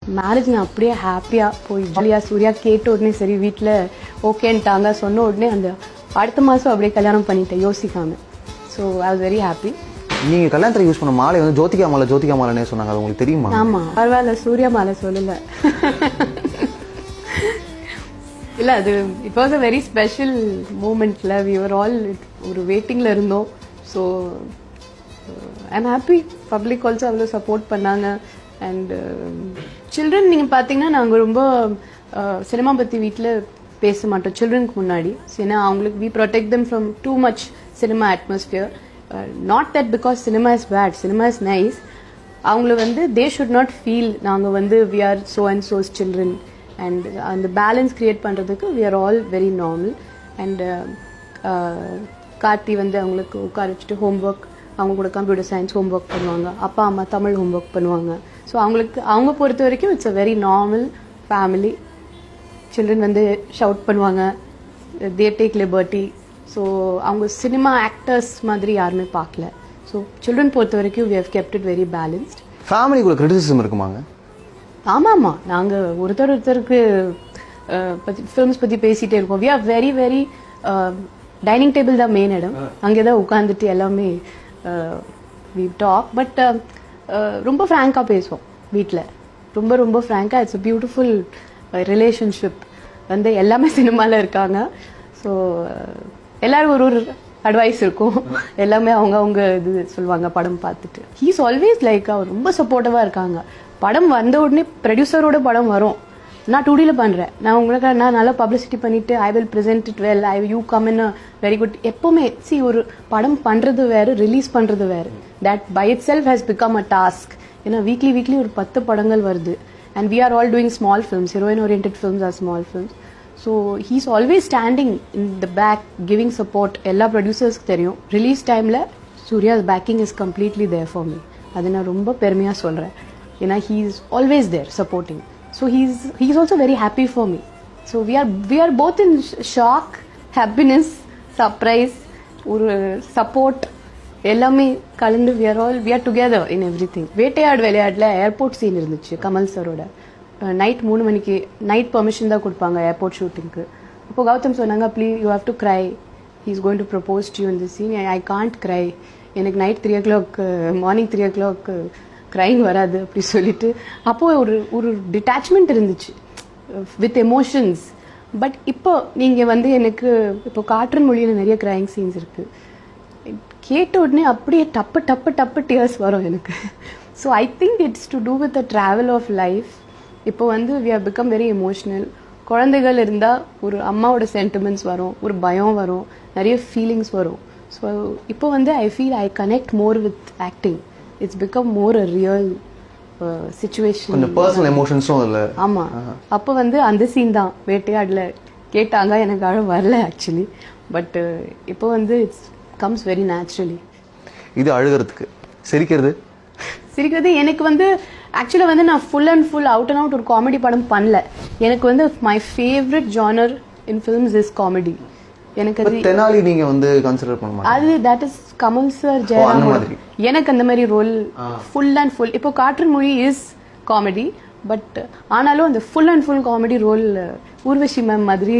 Marriage நான் அப்படியே ஹாப்பியாக போய் ஜாலியாக சூர்யா கேட்ட உடனே சரி வீட்டில் ஓகேன்ட்டாங்க சொன்ன உடனே அந்த அடுத்த மாதம் அப்படியே கல்யாணம் பண்ணிட்டேன் யோசிக்காம. So I was very happy. நீங்கள் கல்யாணத்தில் யூஸ் பண்ண மாலை வந்து ஜோதிகா மாலைன்னே சொன்னாங்க, அது உங்களுக்கு தெரியுமா? ஆமாம், பரவாயில்ல, சூர்யா மாலை சொல்லலை. இல்லை, அது it was a very special மூமெண்ட்டில் வி வர் ஆல் ஒரு வெயிட்டிங்கில் இருந்தோம். So I am happy. Public also அவ்வளோ சப்போர்ட் பண்ணாங்க. அண்ட் சில்ட்ரன் நீங்கள் பார்த்தீங்கன்னா நாங்கள் ரொம்ப சினிமா பற்றி வீட்டில் பேச மாட்டோம் சில்ட்ரனுக்கு முன்னாடி. ஏன்னா அவங்களுக்கு we protect them from too much cinema atmosphere. Not that because cinema is bad, cinema is nice. அவங்கள வந்து தே ஷுட் நாட் ஃபீல் நாங்கள் வந்து we are so and so's children. And அந்த பேலன்ஸ் கிரியேட் பண்ணுறதுக்கு we are all very normal. And Karthi வந்து அவங்களுக்கு உட்கார வச்சுட்டு ஹோம்ஒர்க், அவங்க கூட கம்ப்யூட்டர் சயின்ஸ் ஹோம்ஒர்க் பண்ணுவாங்க, அப்பா அம்மா தமிழ் ஹோம்ஒர்க் பண்ணுவாங்க. ஸோ அவங்க பொறுத்த வரைக்கும் it's a very normal family. Children வந்து ஷவுட் பண்ணுவாங்க, தே டேக் லிபர்ட்டி. ஸோ அவங்க சினிமா ஆக்டர்ஸ் மாதிரி யாருமே பார்க்கல. ஸோ சில்ட்ரன் பொறுத்த வரைக்கும் we have kept it very balanced. ஃபேமிலிக்குள்ள கிரிட்டிசிசம் இருக்குமாங்க? ஆமாம்மா, நாங்கள் ஒருத்தருக்கு ஃபிலிம்ஸ் பற்றி பேசிகிட்டே இருக்கோம். We are very very dining table தான் மெயின் இடம், அங்கே தான் உட்காந்துட்டு எல்லாமே வி டாக். பட் ரொம்ப ஃப்ராங்காக பேசுவோம் வீட்டில், ரொம்ப ரொம்ப ஃப்ராங்காக. It's a beautiful relationship. வந்து எல்லாமே சினிமாவில் இருக்காங்க. ஸோ எல்லாரும் ஒரு அட்வைஸ் இருக்கும், எல்லாமே அவங்க இது சொல்லுவாங்க படம் பார்த்துட்டு. ஹீஸ் ஆல்வேஸ் லைக் அவர் ரொம்ப சப்போர்ட்டிவாக இருக்காங்க. படம் வந்த உடனே ப்ரொடியூசரோட படம் வரும், நான் 2Dயில் பண்ணுறேன், நான் உங்களுக்கு நான் நல்லா பப்ளிசிட்டி பண்ணிவிட்டு I will present it well, you come in a very good. எப்போவுமே ஒரு படம் பண்ணுறது வேறு, ரிலீஸ் பண்ணுறது வேறு. That by itself has become a task. ஏன்னா வீக்லி ஒரு 10 படங்கள் வருது. And we are all doing small films, heroine oriented films or small films. So he's always standing in the back giving support. எல்லா ப்ரொடியூசர்ஸ்க்கு தெரியும் release டைமில் Suriya's backing is completely there for me. அது நான் ரொம்ப பெருமையாக சொல்கிறேன். ஏன்னா he is always there supporting. So he's also very happy for me. So we are both in shock, happiness, surprise, ஒரு support, எல்லாமே கலந்து we are together in everything. வேட்டையாடு விளையாடல ஏர்போர்ட் சீன் இருந்துச்சு கமல் சரோட. நைட் 3 மணிக்கு நைட் பெர்மிஷன் தான் கொடுப்பாங்க airport ஷூட்டிங்க்கு. அப்போ கௌதம் சொன்னாங்க, please you have to cry, he is going to propose to you in this scene. I can't cry, எனக்கு night 3 o'clock morning 3 o'clock crying வராது அப்படி சொல்லிட்டு. அப்போது ஒரு டிட்டாச்மெண்ட் இருந்துச்சு வித் எமோஷன்ஸ். பட் இப்போ நீங்கள் வந்து எனக்கு இப்போ காற்றின் மொழியில் நிறைய க்ரைங் சீன்ஸ் இருக்குது. கேட்ட உடனே அப்படியே டப்பு டியர்ஸ் வரும் எனக்கு. So I think it's to do with the travel of life. இப்போ வந்து we have become very emotional. குழந்தைகள் இருந்தால் ஒரு அம்மாவோட சென்டிமெண்ட்ஸ் வரும், ஒரு பயம் வரும், நிறைய ஃபீலிங்ஸ் வரும். ஸோ இப்போ வந்து I feel I connect more with acting. It's become more a real situation. கொஞ்சம் பர்சனல் எமோஷன்ஸும் இல்லை. ஆமாம், அப்போ வந்து அந்த சீன் தான் வேட்டையாடல கேட்டாங்க, எனக்கு அழ வரல ஆக்சுவலி. பட் இப்போ வந்து இட்ஸ் கம்ஸ் வெரி நேச்சுரலி. இது அழுகிறதுக்கு. சிரிக்கிறது எனக்கு வந்து ஆக்சுவலாக வந்து நான் full and full out and out ஒரு காமெடி படம் பண்ணல. எனக்கு வந்து my favourite genre in films is comedy. எனக்கு அது தெனாலி நீங்க வந்து கன்சிடர் பண்ண மாட்டீங்க. அது that is Kamal sir, Jayaram. எனக்கு அந்த மாதிரி ரோல் ஃபுல் அண்ட் ஃபுல். இப்போ காற்றின் மொழி இஸ் காமெடி, பட் ஆனாலும் அந்த full and full comedy role Urvashi ma'am மாதிரி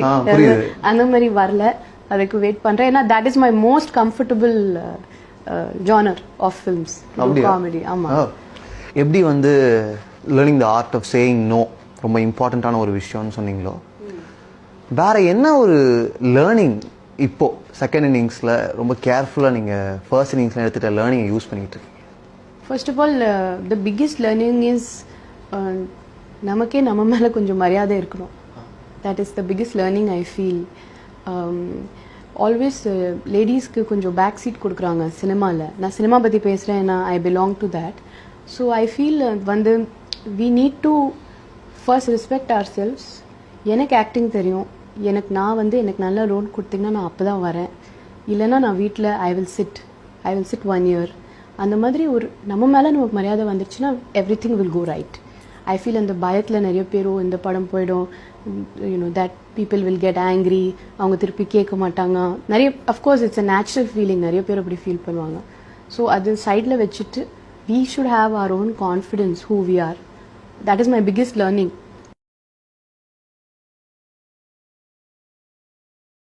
அந்த மாதிரி வரல. அதுக்கு வெயிட் பண்றேன். ஏன்னா that is my most comfortable genre of films, comedy. ஆமா. எப்படி வந்து learning the art of saying no ரொம்ப இம்பார்ட்டண்ட்டான ஒரு விஷயம்னு சொன்னீங்களோ, வேற என்ன ஒரு லேர்னிங் இப்போ செகண்ட் இன்னிங்ஸில் ரொம்ப கேர்ஃபுல்லாக நீங்கள் ஃபர்ஸ்ட் இன்னிங்ஸில் எடுத்துகிட்ட லேர்னிங்கை யூஸ் பண்ணிட்டு இருக்கீங்க? First of all the biggest learning is நமக்கே நம்ம மேலே கொஞ்சம் மரியாதை இருக்கணும். That is the biggest learning I feel. Always லேடிஸ்க்கு கொஞ்சம் பேக் சீட் கொடுக்குறாங்க சினிமாவில். நான் சினிமா பற்றி பேசுகிறேன், நான் I belong to that. So I feel வந்து we need to first respect ourselves. எனக்கு ஆக்டிங் தெரியும், எனக்கு நல்ல ரோல் கொடுத்தீங்கன்னா நான் அப்போ தான் வரேன், இல்லைன்னா நான் வீட்டில் ஐ வில் சிட் 1 year. அந்த மாதிரி ஒரு நம்ம மேலே நமக்கு மரியாதை வந்துருச்சுன்னா everything will go right. I feel அந்த பயத்தில் நிறைய பேரும் இந்த படம் போயிடும், that people will get angry, அவங்க திருப்பி கேட்க மாட்டாங்க நிறைய. Of course it's a natural feeling, நிறைய பேர் அப்படி ஃபீல் பண்ணுவாங்க. ஸோ அது சைடில் வச்சுட்டு we should have our own confidence who we are. That is my biggest learning